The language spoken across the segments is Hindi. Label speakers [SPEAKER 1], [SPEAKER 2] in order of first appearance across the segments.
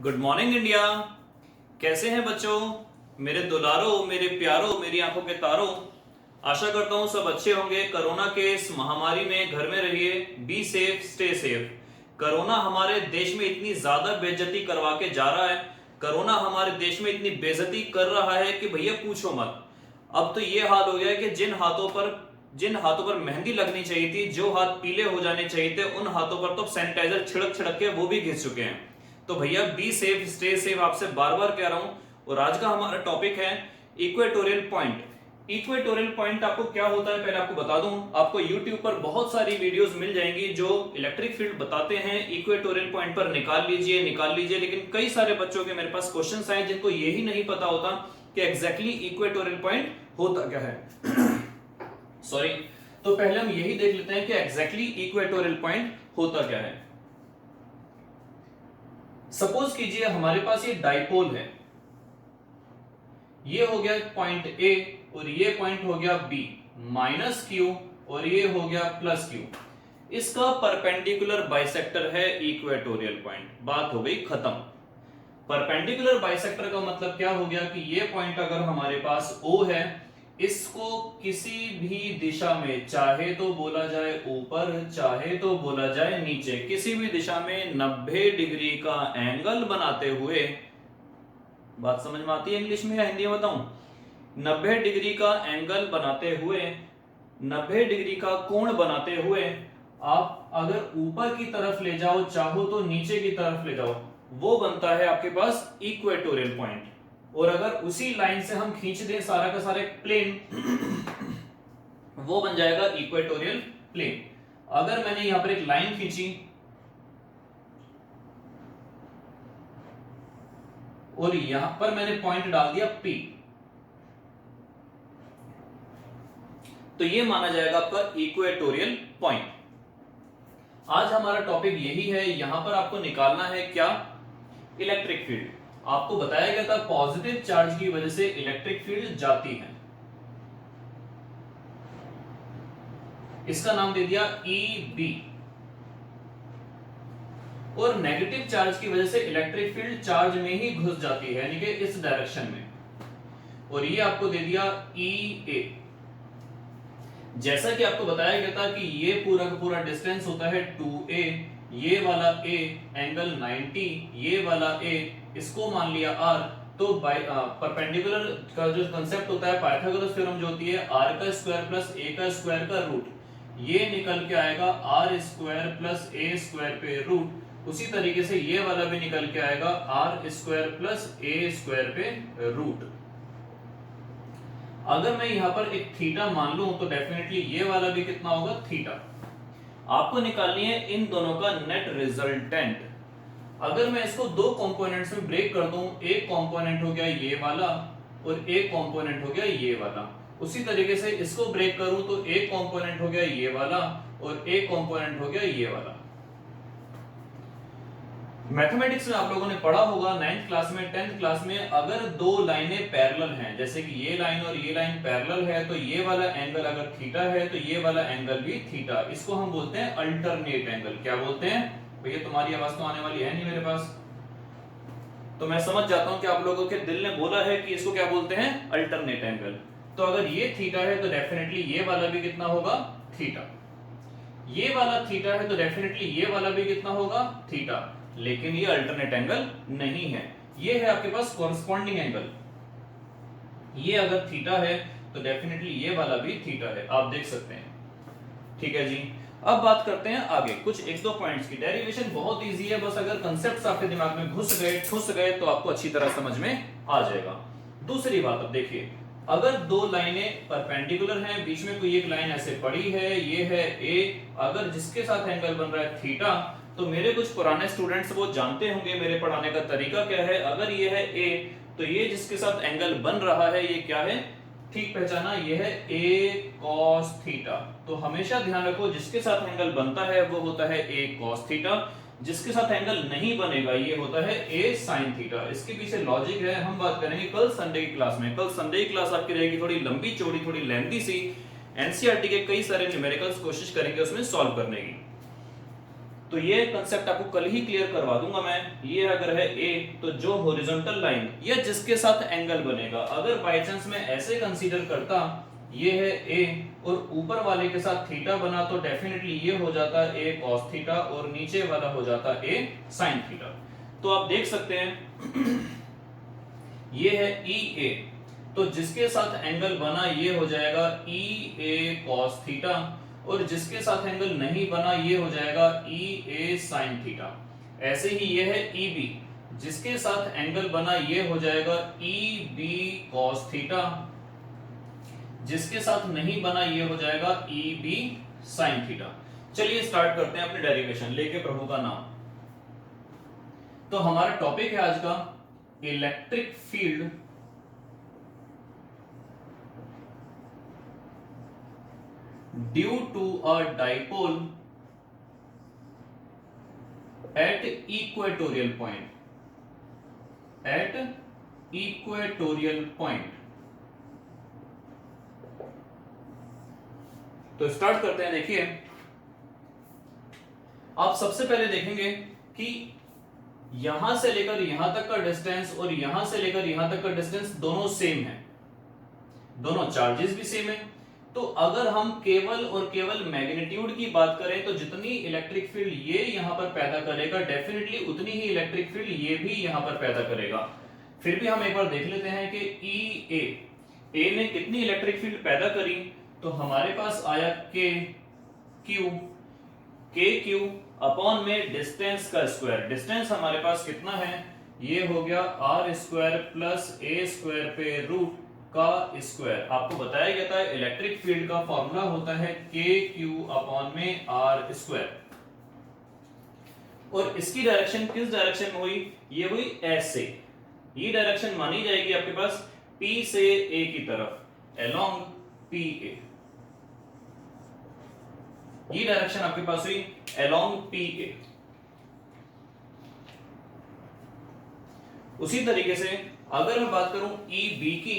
[SPEAKER 1] Good morning India. कैसे हैं बच्चों, मेरे दुलारों, मेरे प्यारों, मेरी आंखों के तारों। आशा करता हूं सब अच्छे होंगे। कोरोना के इस महामारी में घर में रहिए, be safe, stay safe. Corona हमारे देश में इतनी ज्यादा बेइज्जती करवा के जा रहा है, कोरोना हमारे देश में इतनी बेइज्जती कर रहा है कि भैया पूछो मत। अब तो ये हाल हो गया है कि जिन हाथों पर मेहंदी लगनी चाहिए थी, जो हाथ पीले हो जाने चाहिए थे, उन हाथों पर तो सैनिटाइजर छिड़क छिड़क के वो भी घिस चुके हैं। तो भैया बी सेफ, स्टे सेफ, आपसे बार बार कह रहा हूं। और आज का हमारा टॉपिक है इक्वेटोरियल पॉइंट। इक्वेटोरियल पॉइंट आपको क्या होता है पहले आपको बता दूं। आपको YouTube पर बहुत सारी वीडियोस मिल जाएंगी जो इलेक्ट्रिक फील्ड बताते हैं। इक्वेटोरियल पॉइंट पर निकाल लीजिए। लेकिन कई सारे बच्चों के मेरे पास क्वेश्चंस आए जिनको यही नहीं पता होता कि एग्जैक्टली इक्वेटोरियल पॉइंट होता क्या है। सॉरी। तो पहले हम यही देख लेते हैं कि एग्जैक्टली इक्वेटोरियल पॉइंट होता क्या है। सपोज कीजिए हमारे पास ये डाइपोल है, ये हो गया पॉइंट ए और ये पॉइंट हो गया बी, माइनस क्यू, और ये हो गया प्लस क्यू। इसका परपेंडिकुलर बाइसेक्टर है इक्वेटोरियल पॉइंट। बात हो गई खत्म। परपेंडिकुलर बाइसेक्टर का मतलब क्या हो गया कि ये पॉइंट अगर हमारे पास O है, इसको किसी भी दिशा में, चाहे तो बोला जाए ऊपर, चाहे तो बोला जाए नीचे, किसी भी दिशा में 90 डिग्री का एंगल बनाते हुए, बात समझ में आती है इंग्लिश में या हिंदी में बताऊं? 90 डिग्री का एंगल बनाते हुए, 90 डिग्री का कोण बनाते हुए आप अगर ऊपर की तरफ ले जाओ, चाहो तो नीचे की तरफ ले जाओ, वो बनता है आपके पास इक्वेटोरियल पॉइंट। और अगर उसी लाइन से हम खींच दें सारा का सारा प्लेन, वो बन जाएगा इक्वेटोरियल प्लेन। अगर मैंने यहां पर एक लाइन खींची और यहां पर मैंने पॉइंट डाल दिया P, तो ये माना जाएगा आपका इक्वेटोरियल पॉइंट। आज हमारा टॉपिक यही है। यहां पर आपको निकालना है क्या? Electric field. आपको बताया गया था पॉजिटिव चार्ज की वजह से इलेक्ट्रिक फील्ड जाती है, इसका नाम दे दिया EB। और नेगेटिव चार्ज की वजह से इलेक्ट्रिक फील्ड चार्ज में ही घुस जाती है, यानी कि इस डायरेक्शन में, और ये आपको दे दिया EA। जैसा कि आपको बताया गया था कि ये पूरा का पूरा डिस्टेंस होता है 2A, ये वाला A एंगल 90, ये वाला A, इसको मान लिया R। तो परपेंडिकुलर का जो कंसेप्ट होता है, पाइथागोरस थ्योरम जो होती है, R का स्क्वायर प्लस A का स्क्वायर का रूट, ये निकल के आएगा R square plus A square पे रूट। उसी तरीके से ये वाला भी निकल के आएगा R square plus A square पे रूट। अगर मैं यहां पर एक थीटा मान लूं तो डेफिनेटली ये वाला भी कितना होगा? थीटा। आपको निकालनी है इन दोनों का नेट रिजल्टेंट। अगर मैं इसको दो कंपोनेंट्स में ब्रेक कर दूं, एक कंपोनेंट हो गया ये वाला और एक कंपोनेंट हो गया ये वाला। उसी तरीके से इसको ब्रेक करूं तो एक कंपोनेंट हो गया ये वाला और एक कंपोनेंट हो गया ये वाला। मैथमेटिक्स में आप लोगों ने पढ़ा होगा 9th क्लास में, 10th क्लास में, अगर दो लाइनें पैरेलल हैं, जैसे कि ये लाइन और ये लाइन पैरेलल है, तो ये वाला एंगल अगर थीटा है तो ये वाला एंगल भी थीटा। इसको हम बोलते हैं अल्टरनेट एंगल। क्या बोलते हैं भैया? तुम्हारी आवाज तो आने वाली है नहीं मेरे पास, तो मैं समझ जाता हूं कि आप लोगों के दिल ने बोला है कि इसको क्या बोलते हैं? Alternate angle. तो अगर ये थीटा है तो डेफिनेटली ये वाला भी कितना होगा? थीटा। ये वाला थीटा है तो डेफिनेटली ये वाला भी कितना होगा? थीटा। लेकिन ये अल्टरनेट एंगल नहीं है, ये है आपके पास कॉरस्पॉन्डिंग एंगल। ये अगर थीटा है तो डेफिनेटली ये वाला भी थीटा है, आप देख सकते हैं। ठीक है जी। अब बात करते हैं आगे कुछ एक दो पॉइंट्स की। डेरिवेशन बहुत इजी है, बस अगर कंसेप्ट्स आपके दिमाग में घुस गए, ठुस गए, तो आपको अच्छी तरह समझ में आ जाएगा। दूसरी बात, अब देखिए, अगर दो लाइनें परपेंडिकुलर हैं, बीच में कोई एक लाइन ऐसे पड़ी है, ये है A, अगर जिसके साथ एंगल बन रहा है थीटा, तो मेरे कुछ पुराने स्टूडेंट्स वो जानते होंगे मेरे पढ़ाने का तरीका क्या है। अगर ये है A, तो ये जिसके साथ एंगल बन रहा है ये क्या है? ठीक पहचाना, ये है A cos थीटा। तो हमेशा ध्यान रखो जिसके साथ एंगल बनता है वो होता है A cos थीटा, जिसके साथ एंगल नहीं बनेगा ये होता है A sin थीटा। इसके पीछे लॉजिक है, हम बात करेंगे कल संडे की क्लास में। कल संडे की क्लास आपकी रहेगी थोड़ी लंबी चौड़ी, थोड़ी लेंथी सी। एनसीईआरटी के कई सारे न्यूमेरिकल्स कोशिश करेंगे उसमें सॉल्व करने की। तो ये कंसेप्ट आपको कल ही क्लियर करवा दूंगा मैं। ये अगर है ए, तो जो हॉरिजॉन्टल लाइन या जिसके साथ एंगल बनेगा, अगर बाय चांस मैं ऐसे कंसीडर करता, ये है ए और ऊपर वाले के साथ थीटा बना, तो डेफिनेटली ये हो जाता ए कॉस थीटा और नीचे वाला हो जाता ए साइन थीटा। तो आप देख सकते हैं ये है ई ए, तो जिसके साथ एंगल बना ये हो जाएगा ई ए कॉस थीटा, और जिसके साथ एंगल नहीं बना ये हो जाएगा ई ए साइन थीटा। ऐसे ही ये है ई बी, जिसके साथ एंगल बना ये हो जाएगा ई बी कॉस थीटा, जिसके साथ नहीं बना ये हो जाएगा ई बी साइन थीटा। चलिए स्टार्ट करते हैं अपने डेरिवेशन लेके प्रभु का नाम। तो हमारा टॉपिक है आज का electric field due to a dipole at equatorial point, at equatorial point. तो स्टार्ट करते हैं। देखिए आप सबसे पहले देखेंगे कि यहां से लेकर यहां तक का डिस्टेंस और यहां से लेकर यहां तक का डिस्टेंस दोनों सेम है, दोनों चार्जेस भी सेम है। तो अगर हम केवल और केवल मैग्नीट्यूड की बात करें तो जितनी इलेक्ट्रिक फील्ड ये यहां पर पैदा करेगा डेफिनेटली उतनी ही इलेक्ट्रिक फील्ड ये भी यहां पर पैदा करेगा। फिर भी हम एक बार देख लेते हैं कि ई ए ने कितनी इलेक्ट्रिक फील्ड पैदा करी। तो हमारे पास आया के क्यू अपॉन में डिस्टेंस का स्क्वायर। डिस्टेंस हमारे पास कितना है, ये हो गया आर स्क्वायर प्लस ए स्क्वायर पे रूट का स्क्वायर। आपको बताया गया था इलेक्ट्रिक फील्ड का फॉर्मूला होता है के क्यू अपॉन में आर स्क्वायर। और इसकी डायरेक्शन किस डायरेक्शन में हुई, ये हुई एस से। ये डायरेक्शन मानी जाएगी आपके पास पी से ए की तरफ, अलोंग पी ए। ये डायरेक्शन आपके पास हुई अलोंग पी ए। उसी तरीके से अगर मैं बात करूं ई बी की,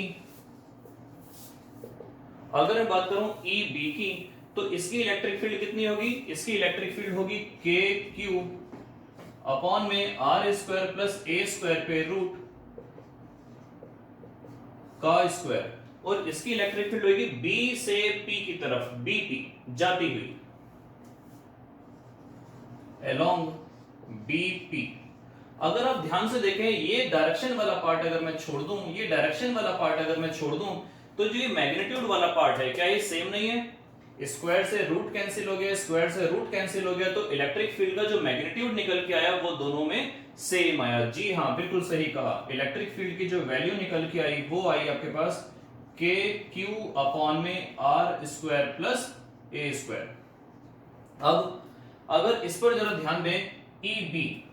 [SPEAKER 1] अगर मैं बात करूं ई बी की, तो इसकी इलेक्ट्रिक फील्ड कितनी होगी, इसकी इलेक्ट्रिक फील्ड होगी के क्यू अपॉन में आर स्क्वायर प्लस ए स्क्वायर पे रूट का स्क्वायर। और इसकी इलेक्ट्रिक फील्ड होगी बी से पी की तरफ, बी पी जाती हुई along BP। अगर आप ध्यान से देखें ये डायरेक्शन वाला पार्ट अगर मैं छोड़ दूं, ये डायरेक्शन वाला पार्ट अगर मैं छोड़ दूं, तो जो ये मैग्नीट्यूड वाला पार्ट है क्या ये सेम नहीं है। स्क्वायर से रूट कैंसिल हो गया, स्क्वायर से रूट कैंसिल हो गया, तो इलेक्ट्रिक फील्ड का जो मैग्नीट्यूड निकल के आया वो दोनों में सेम आया। जी हाँ, बिल्कुल सही कहा। इलेक्ट्रिक फील्ड की जो वैल्यू निकल के आई वो आई आपके पास के क्यू अपॉन में आर स्क्वायर प्लस ए स्क्वायर। अब अगर इस पर जरा ध्यान दें, ई बी,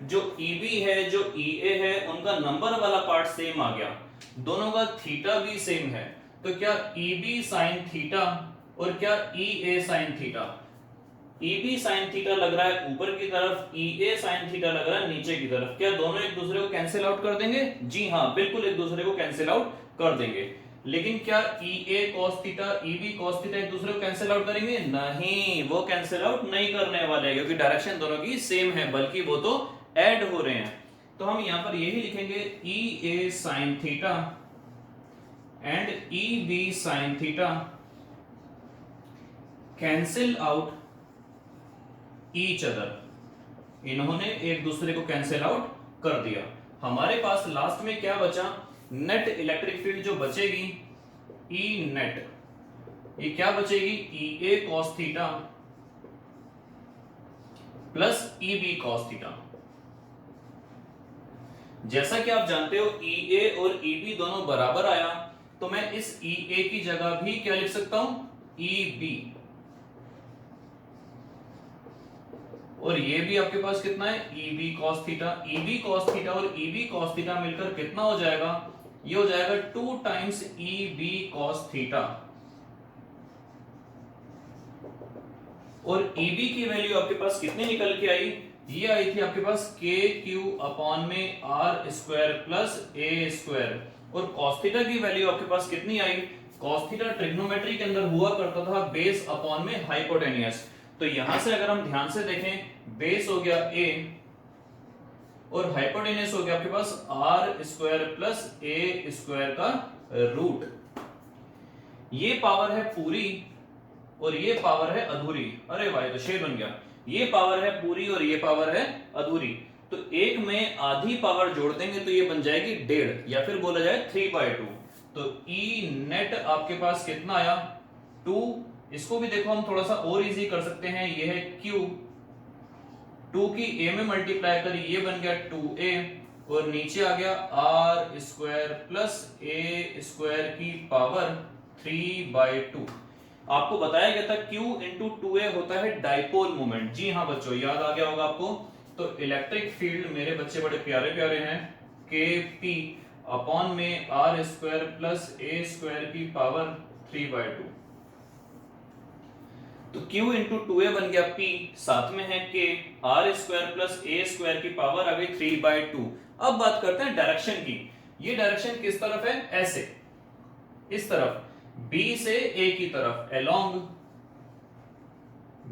[SPEAKER 1] जो ई बी है जो ई ए है उनका नंबर वाला पार्ट सेम आ गया, दोनों का थीटा भी सेम है। तो क्या ई बी साइन थीटा और क्या E A sine theta, E B sine theta लग रहा है ऊपर की तरफ, ई ए साइन थीटा लग रहा है नीचे की तरफ, क्या दोनों एक दूसरे को कैंसिल आउट कर देंगे? जी हाँ, बिल्कुल एक दूसरे को कैंसिल आउट कर देंगे। लेकिन क्या E A cos theta E B cos theta एक दूसरे को कैंसिल आउट करेंगे? नहीं, वो कैंसिल आउट नहीं करने वाले, क्योंकि डायरेक्शन दोनों की सेम है, बल्कि वो तो ऐड हो रहे हैं। तो हम यहां पर यही लिखेंगे E A sine theta and E B sine theta cancel out each other. इन्होंने एक दूसरे को कैंसिल आउट कर दिया। हमारे पास लास्ट में क्या बचा, नेट इलेक्ट्रिक फील्ड जो बचेगी ई नेट, ये क्या बचेगी, E A cos theta plus E B cos theta. जैसा कि आप जानते हो ई ए और ई बी दोनों बराबर आया, तो मैं इस ई ए की जगह भी क्या लिख सकता हूं, ई बी। और ये भी आपके पास कितना है, E B cos theta. E B cos theta और ई बी कॉस थीटा मिलकर कितना हो जाएगा, ये हो जाएगा 2 times E B cos theta. और ई बी की वैल्यू आपके पास कितनी निकल के आई, ये आई थी आपके पास के क्यू अपॉन में आर स्क्वायर प्लस ए स्क्वायर। और कॉस थीटा की वैल्यू आपके पास कितनी आई, कॉस थीटा ट्रिग्नोमेट्री के अंदर हुआ करता था बेस अपॉन में हाइपोटेनियस। तो यहां से अगर हम ध्यान से देखें बेस हो गया a और हाइपोटेनस हो गया आपके पास आर स्क्वायर प्लस ए स्क्वायर का रूट। ये पावर है पूरी और ये पावर है अधूरी। अरे भाई तो शेर बन गया। ये पावर है पूरी और ये पावर है अधूरी, तो एक में आधी पावर जोड़ देंगे तो ये बन जाएगी 1.5 या फिर बोला जाए 3/2। तो ई नेट आपके पास कितना आया 2। इसको भी देखो हम थोड़ा सा और इजी कर सकते हैं, ये है Q, 2 की a में मल्टीप्लाई करी ये बन गया 2a और नीचे आ गया आर स्क्वायर प्लस ए स्क्वायर की पावर 3/2। आपको बताया गया था Q इंटू 2a होता है डाइपोल मोमेंट। जी हाँ बच्चों, याद आ गया होगा आपको। तो इलेक्ट्रिक फील्ड मेरे बच्चे बड़े प्यारे प्यारे हैं, Kp अपॉन में आर स्क्वायर प्लस ए स्क्वायर की पावर 3/2। तो Q इंटू 2a बन गया P, साथ में है K, आर स्क्वायर प्लस ए स्क्वायर की पावर आ गई 3/2। अब बात करते हैं डायरेक्शन की। ये डायरेक्शन किस तरफ है? ऐसे, इस तरफ, B से A की तरफ, अलोंग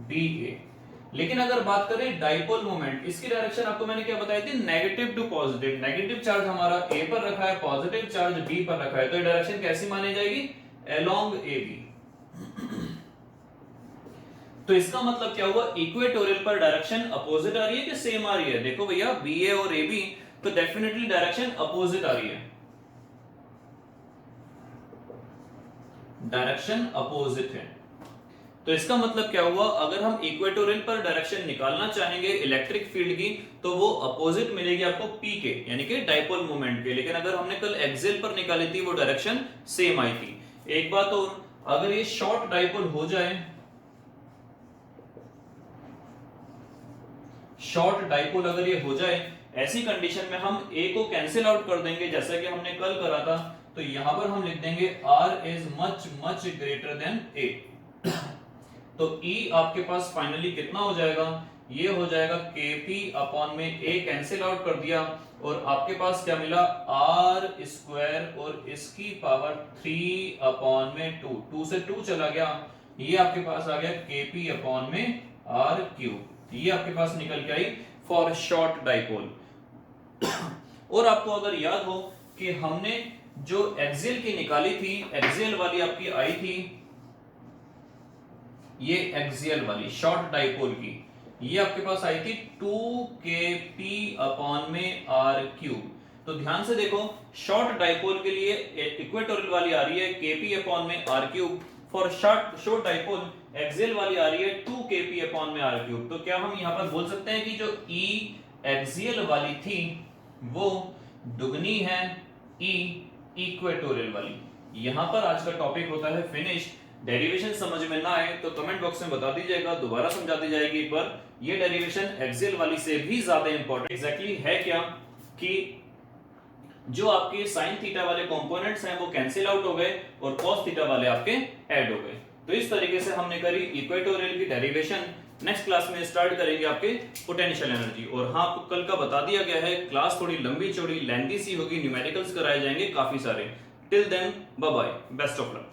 [SPEAKER 1] BA। लेकिन अगर बात करें डाइपोल मोमेंट, इसकी डायरेक्शन आपको मैंने क्या बताई थी? Negative to positive. Negative charge हमारा A पर रखा है, पॉजिटिव चार्ज B पर रखा है, तो ये डायरेक्शन कैसी मानी जाएगी? Along AB। तो इसका मतलब क्या हुआ? इक्वेटोरियल पर डायरेक्शन अपोजिट आ रही है कि सेम आ रही है? देखो भैया BA और AB तो डेफिनेटली डायरेक्शन अपोजिट आ रही है, डायरेक्शन अपोजिट है। तो इसका मतलब क्या हुआ? अगर हम इक्वेटोरियल पर डायरेक्शन निकालना चाहेंगे इलेक्ट्रिक फील्ड की तो वो अपोजिट मिलेगी आपको P के, यानी कि डाइपोल मोमेंट के। लेकिन अगर हमने कल एक्सियल पर निकाली थी वो डायरेक्शन सेम आई थी। एक बात और, अगर ये शॉर्ट डाइपोल हो जाए, शॉर्ट डाइपोल अगर ये हो जाए, ऐसी कंडीशन में हम A को कैंसिल आउट कर देंगे जैसा कि हमने कल करा था। तो यहां पर हम लिख देंगे R is much much greater than A। तो E आपके पास फाइनली कितना हो जाएगा? ये हो जाएगा Kp अपॉन में A कैंसिल आउट कर दिया और आपके पास क्या मिला? R स्क्वायर और इसकी पावर 3 अपॉन में 2, 2 से 2 चला गया, ये आपके पास आ गया Kp अपॉन में R क्यूब। ये आपके पास निकल के आई फॉर शॉर्ट डाइपोल। और आपको अगर याद हो कि हमने जो एक्सियल की निकाली थी, एक्सियल वाली आपकी आई थी, ये एक्सियल वाली शॉर्ट डाइपोल की, ये आपके पास आई थी 2kp अपॉन में r क्यूब। तो ध्यान से देखो, शॉर्ट डाइपोल के लिए इक्वेटोरियल वाली आ रही है kp अपॉन में r cube, for short dipole axial वाली आ रही है 2kp अपॉन में r क्यूब। तो क्या हम यहां पर बोल सकते हैं कि जो E एक्सियल वाली थी वो दुगनी है E इक्वेटोरियल वाली। यहां पर आज का टॉपिक होता है फिनिश। डेरिवेशन समझ में ना आए तो कमेंट बॉक्स में बता दीजिएगा, दोबारा समझा दी जाएगी एक बार। ये डेरिवेशन एक्सियल वाली से भी ज्यादा इंपॉर्टेंट एग्जैक्टली है क्या कि जो आपके साइन थीटा वाले कंपोनेंट्स हैं वो कैंसिल आउट हो गए और कॉस थीटा वाले आपके ऐड हो गए। तो इस तरीके से हमने करी इक्वेटोरियल की डेरिवेशन। नेक्स्ट क्लास में स्टार्ट करेंगे आपके पोटेंशियल एनर्जी। और हाँ, आपको कल का बता दिया गया है, क्लास थोड़ी लंबी चौड़ी लेंथी सी होगी, न्यूमेरिकल्स कराए जाएंगे काफी सारे। Till then bye bye, best of luck.